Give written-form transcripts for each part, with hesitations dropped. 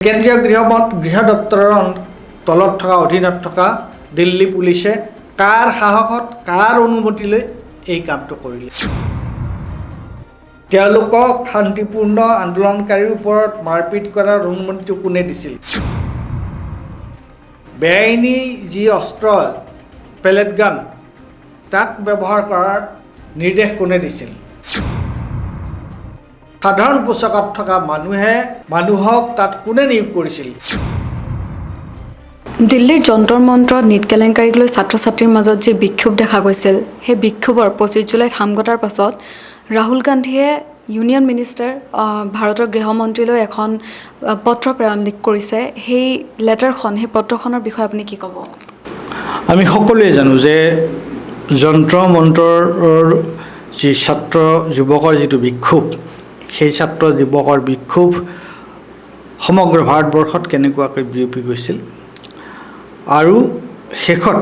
কেন্দ্ৰীয় গৃহ দপ্তৰৰ তলত থকা অধীনত থকা দিল্লী পুলিচে কাৰ সাহসত কাৰ অনুমতিলৈ এই কামটো কৰিলে তেওঁলোকক শান্তিপূৰ্ণ আন্দোলনকাৰীৰ ওপৰত মাৰপিট কৰাৰ অনুমতিটো কোনে দিছিল বেআইনী যি অস্ত্ৰ পেলেট গান তাক ব্যৱহাৰ কৰাৰ নিৰ্দেশ কোনে দিছিল সাধাৰণ পোছাকত থকা মানুহক তাত কোনে নিয়োগ কৰিছিল দিল্লীৰ যন্তৰ মন্ত্ৰত নীট কেলেংকাৰীক লৈ ছাত্ৰ ছাত্ৰীৰ মাজত যে বিক্ষোভ দেখা গৈছিল সেই বিক্ষোভৰ 25 জুলাইত হামগতাৰ পাছত ৰাহুল গান্ধীয়ে ইউনিয়ন মিনিষ্টাৰ ভাৰতৰ গৃহমন্ত্ৰীলৈ এখন পত্ৰ প্ৰেৰণ কৰিছে সেই লেটাৰখন সেই পত্ৰখনৰ বিষয়ে আপুনি কি ক'ব আমি সকলোৱে জানো যে যন্ত্ৰ মন্ত্ৰৰ যি ছাত্ৰ যুৱকৰ যিটো বিক্ষোভ সেই ছাত্ৰ যুৱকৰ বিক্ষোভ সমগ্ৰ ভাৰতবৰ্ষত কেনেকুৱাকৈ বিয়পি গৈছিল আৰু শেষত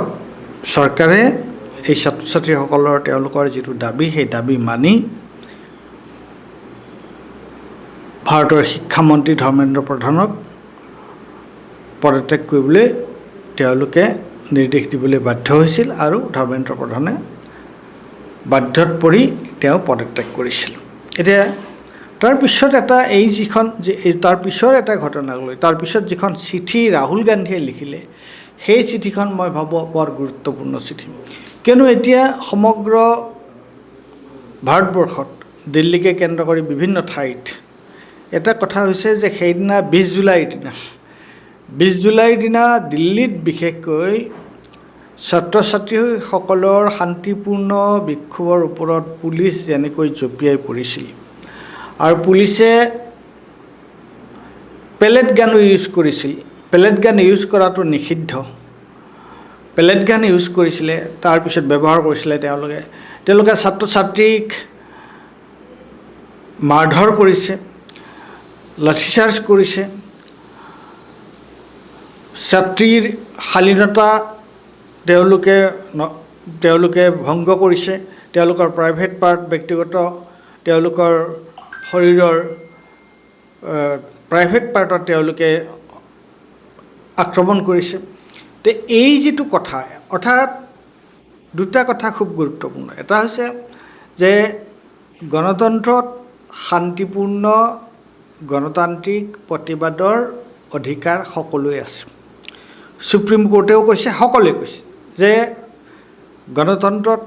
চৰকাৰে এই ছাত্ৰ ছাত্ৰীসকলৰ তেওঁলোকৰ যিটো দাবী সেই দাবী মানি ভাৰতৰ শিক্ষামন্ত্ৰী ধৰ্মেন্দ্ৰ প্ৰধানক পদত্যাগ কৰিবলৈ তেওঁলোকে নিৰ্দেশ দিবলৈ বাধ্য হৈছিল আৰু ধৰ্মেন্দ্ৰ প্ৰধানে বাধ্যত পৰি তেওঁ পদত্যাগ কৰিছিল এতিয়া তাৰপিছত এটা ঘটনাক লৈ তাৰপিছত যিখন চিঠি ৰাহুল গান্ধীয়ে লিখিলে সেই চিঠিখন মই ভাবোঁ বৰ গুৰুত্বপূৰ্ণ চিঠি কিয়নো এতিয়া সমগ্ৰ ভাৰতবৰ্ষত দিল্লীকে কেন্দ্ৰ কৰি বিভিন্ন ঠাইত এটা কথা হৈছে যে সেইদিনা 20 জুলাইৰ দিনা দিল্লীত বিশেষকৈ ছাত্ৰ ছাত্ৰীসকলৰ শান্তিপূৰ্ণ বিক্ষোভৰ ওপৰত পুলিচ যেনেকৈ জঁপিয়াই পৰিছিল আৰু পুলিচে পেলেট গানো ইউজ কৰিছিল পেলেট গান ইউজ কৰাটো নিষিদ্ধ পেলেট গান ইউজ কৰিছিলে তাৰপিছত ব্যৱহাৰ কৰিছিলে তেওঁলোকে ছাত্ৰ ছাত্ৰীক মাৰধৰ কৰিছে লাঠিচাৰ্জ কৰিছে ছাত্ৰীৰ শালীনতা তেওঁলোকে ভংগ কৰিছে তেওঁলোকৰ প্ৰাইভেট পাৰ্ট ব্যক্তিগত তেওঁলোকৰ শৰীৰৰ প্ৰাইভেট পাৰ্টত তেওঁলোকে আক্ৰমণ কৰিছে তে এই যিটো কথা অৰ্থাৎ দুটা কথা খুব গুৰুত্বপূৰ্ণ এটা হৈছে যে গণতন্ত্ৰত শান্তিপূৰ্ণ গণতান্ত্ৰিক প্ৰতিবাদৰ অধিকাৰ সকলোৱে আছে সুপ্ৰিম কোৰ্টেও কৈছে সকলোৱে কৈছে যে গণতন্ত্ৰত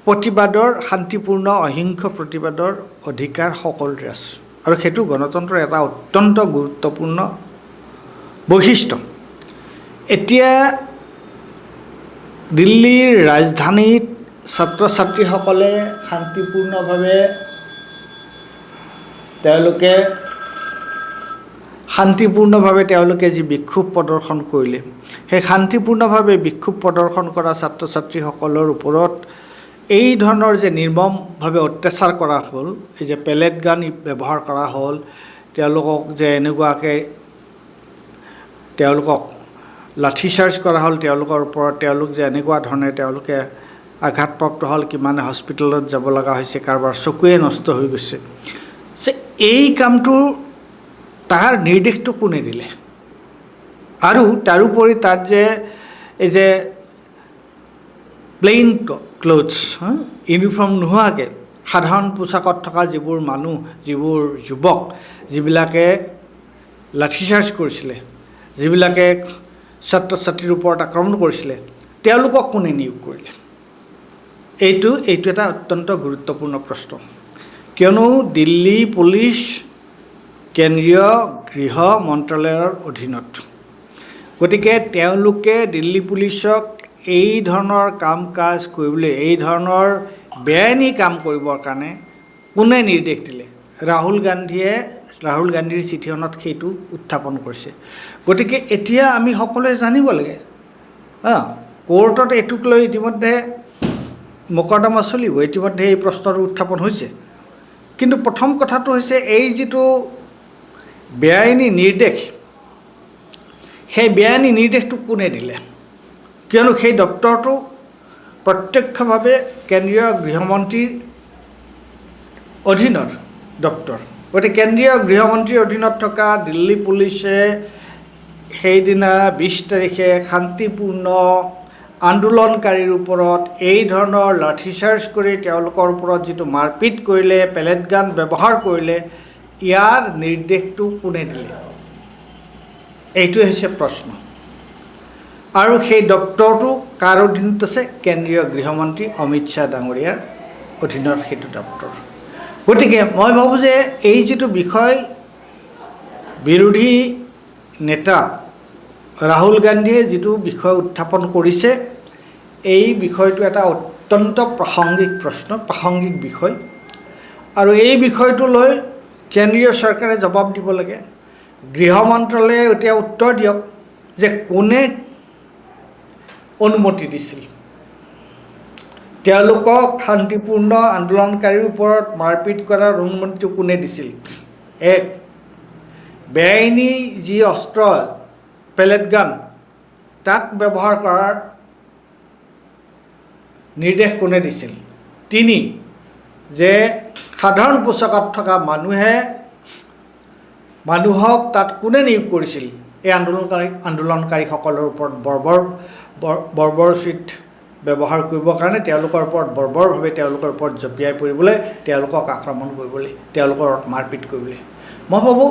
প্ৰতিবাদৰ শান্তিপূৰ্ণ অহিংস প্ৰতিবাদৰ অধিকাৰ সকলোৰে আছে আৰু সেইটো গণতন্ত্ৰৰ এটা অত্যন্ত গুৰুত্বপূৰ্ণ বৈশিষ্ট্য এতিয়া দিল্লীৰ ৰাজধানীত ছাত্ৰ ছাত্ৰীসকলে শান্তিপূৰ্ণভাৱে তেওঁলোকে যি বিক্ষোভ প্ৰদৰ্শন কৰিলে সেই শান্তিপূৰ্ণভাৱে বিক্ষোভ প্ৰদৰ্শন কৰা ছাত্ৰ ছাত্ৰীসকলৰ ওপৰত এই ধৰণৰ যে নিৰ্মমভাৱে অত্যাচাৰ কৰা হ'ল এই যে পেলেট গান ব্যৱহাৰ কৰা হ'ল তেওঁলোকক যে এনেকুৱাকৈ তেওঁলোকক লাঠিচাৰ্জ কৰা হ'ল তেওঁলোকৰ ওপৰত তেওঁলোক যে এনেকুৱা ধৰণে তেওঁলোকে আঘাতপ্ৰাপ্ত হ'ল কিমানে হস্পিটেলত যাব লগা হৈছে কাৰোবাৰ চকুৱে নষ্ট হৈ গৈছে যে এই কামটো তাৰ নিৰ্দেশটো কোনে দিলে আৰু তাৰোপৰি তাত যে এই যে প্লেইন ক্লথছ ইউনিফৰ্ম নোহোৱাকৈ সাধাৰণ পোছাকত থকা যিবোৰ মানুহ যিবোৰ যুৱক যিবিলাকে লাঠিচাৰ্জ কৰিছিলে যিবিলাকে ছাত্ৰ ছাত্ৰীৰ ওপৰত আক্ৰমণ কৰিছিলে তেওঁলোকক কোনে নিয়োগ কৰিলে এইটো এটা অত্যন্ত গুৰুত্বপূৰ্ণ প্ৰশ্ন কিয়নো দিল্লী পুলিচ কেন্দ্ৰীয় গৃহ মন্ত্ৰালয়ৰ অধীনত গতিকে তেওঁলোকে দিল্লী পুলিচক এই ধৰণৰ কাম কাজ কৰিবলৈ এই ধৰণৰ বেআইনী কাম কৰিবৰ কাৰণে কোনে নিৰ্দেশ দিলে ৰাহুল গান্ধীৰ চিঠিখনত সেইটো উত্থাপন কৰিছে গতিকে এতিয়া আমি সকলোৱে জানিব লাগে কোৰ্টত এইটোক লৈ ইতিমধ্যে মোকৰ্দমা চলিব ইতিমধ্যে এই প্ৰশ্নটো উত্থাপন হৈছে কিন্তু প্ৰথম কথাটো হৈছে এই যিটো বেআইনী নিৰ্দেশ সেই বেআইনী নিৰ্দেশটো কোনে দিলে কিয়নো সেই দপ্তৰটো প্ৰত্যক্ষভাৱে কেন্দ্ৰীয় গৃহমন্ত্ৰীৰ অধীনৰ দপ্তৰ গতিকে কেন্দ্ৰীয় গৃহমন্ত্ৰীৰ অধীনত থকা দিল্লী পুলিচে সেইদিনা 20 তাৰিখে শান্তিপূৰ্ণ আন্দোলনকাৰীৰ ওপৰত এই ধৰণৰ লাঠিচাৰ্জ কৰি তেওঁলোকৰ ওপৰত যিটো মাৰপিট কৰিলে, পেলেট গান ব্যৱহাৰ কৰিলে, ইয়াৰ নিৰ্দেশটো কোনে দিলে? এইটোৱে হৈছে প্ৰশ্ন। আৰু সেই দপ্তৰটো কাৰ অধীনত আছে? কেন্দ্ৰীয় গৃহমন্ত্ৰী অমিত শ্বাহ ডাঙৰীয়াৰ অধীনত সেইটো দপ্তৰ। গতিকে মই ভাবোঁ যে এই যিটো বিষয় বিৰোধী নেতা ৰাহুল গান্ধীয়ে যিটো বিষয় উত্থাপন কৰিছে, এই বিষয়টো এটা অত্যন্ত প্ৰাসংগিক বিষয়। আৰু এই বিষয়টো লৈ কেন্দ্ৰীয় চৰকাৰে জবাব দিব লাগে। গৃহ মন্ত্ৰালয়ে এতিয়া উত্তৰ দিয়ক যে কোনে অনুমতি দিছিল, তেওঁলোকক শান্তিপূৰ্ণ আন্দোলনকাৰীৰ ওপৰত মাৰপিট কৰাৰ অনুমতিটো কোনে দিছিল? এক, বেআইনী যি অস্ত্ৰ পেলেট গান, তাক ব্যৱহাৰ কৰাৰ নিৰ্দেশ কোনে দিছিল? 3, যে সাধাৰণ পোছাকত থকা মানুহক তাত কোনে নিয়োগ কৰিছিল এই আন্দোলনকাৰীসকলৰ ওপৰত বৰ্বৰোচিত ব্যৱহাৰ কৰিবৰ কাৰণে, তেওঁলোকৰ ওপৰত বৰ্বৰভাৱে তেওঁলোকৰ ওপৰত জঁপিয়াই পৰিবলৈ, তেওঁলোকক আক্ৰমণ কৰিবলৈ, তেওঁলোকৰ মাৰপিট কৰিবলৈ? মই ভাবোঁ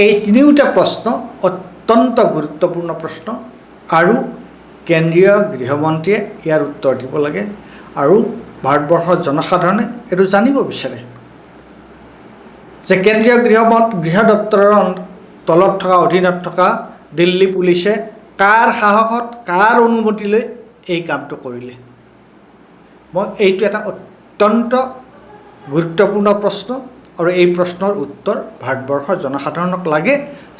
এই তিনিওটা প্ৰশ্ন অত্যন্ত গুৰুত্বপূৰ্ণ প্ৰশ্ন আৰু কেন্দ্ৰীয় গৃহমন্ত্ৰীয়ে ইয়াৰ উত্তৰ দিব লাগে। আৰু ভাৰতবৰ্ষৰ জনসাধাৰণে এইটো জানিব বিচাৰে যে কেন্দ্ৰীয় গৃহ দপ্তৰৰ তলত থকা অধীনত থকা দিল্লী পুলিচে কাৰ সাহসত, কাৰ অনুমতি লৈ এই কামটো কৰিলে। এইটো এটা অত্যন্ত গুৰুত্বপূৰ্ণ প্ৰশ্ন আৰু এই প্ৰশ্নৰ উত্তৰ ভাৰতবৰ্ষৰ জনসাধাৰণক লাগে,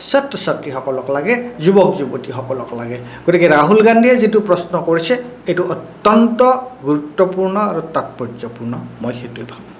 ছাত্ৰ ছাত্ৰীসকলক লাগে, যুৱক যুৱতীসকলক লাগে। গতিকে ৰাহুল গান্ধীয়ে যিটো প্ৰশ্ন কৰিছে এইটো অত্যন্ত গুৰুত্বপূৰ্ণ আৰু তাৎপৰ্যপূৰ্ণ, মই সেইটোৱে ভাবোঁ।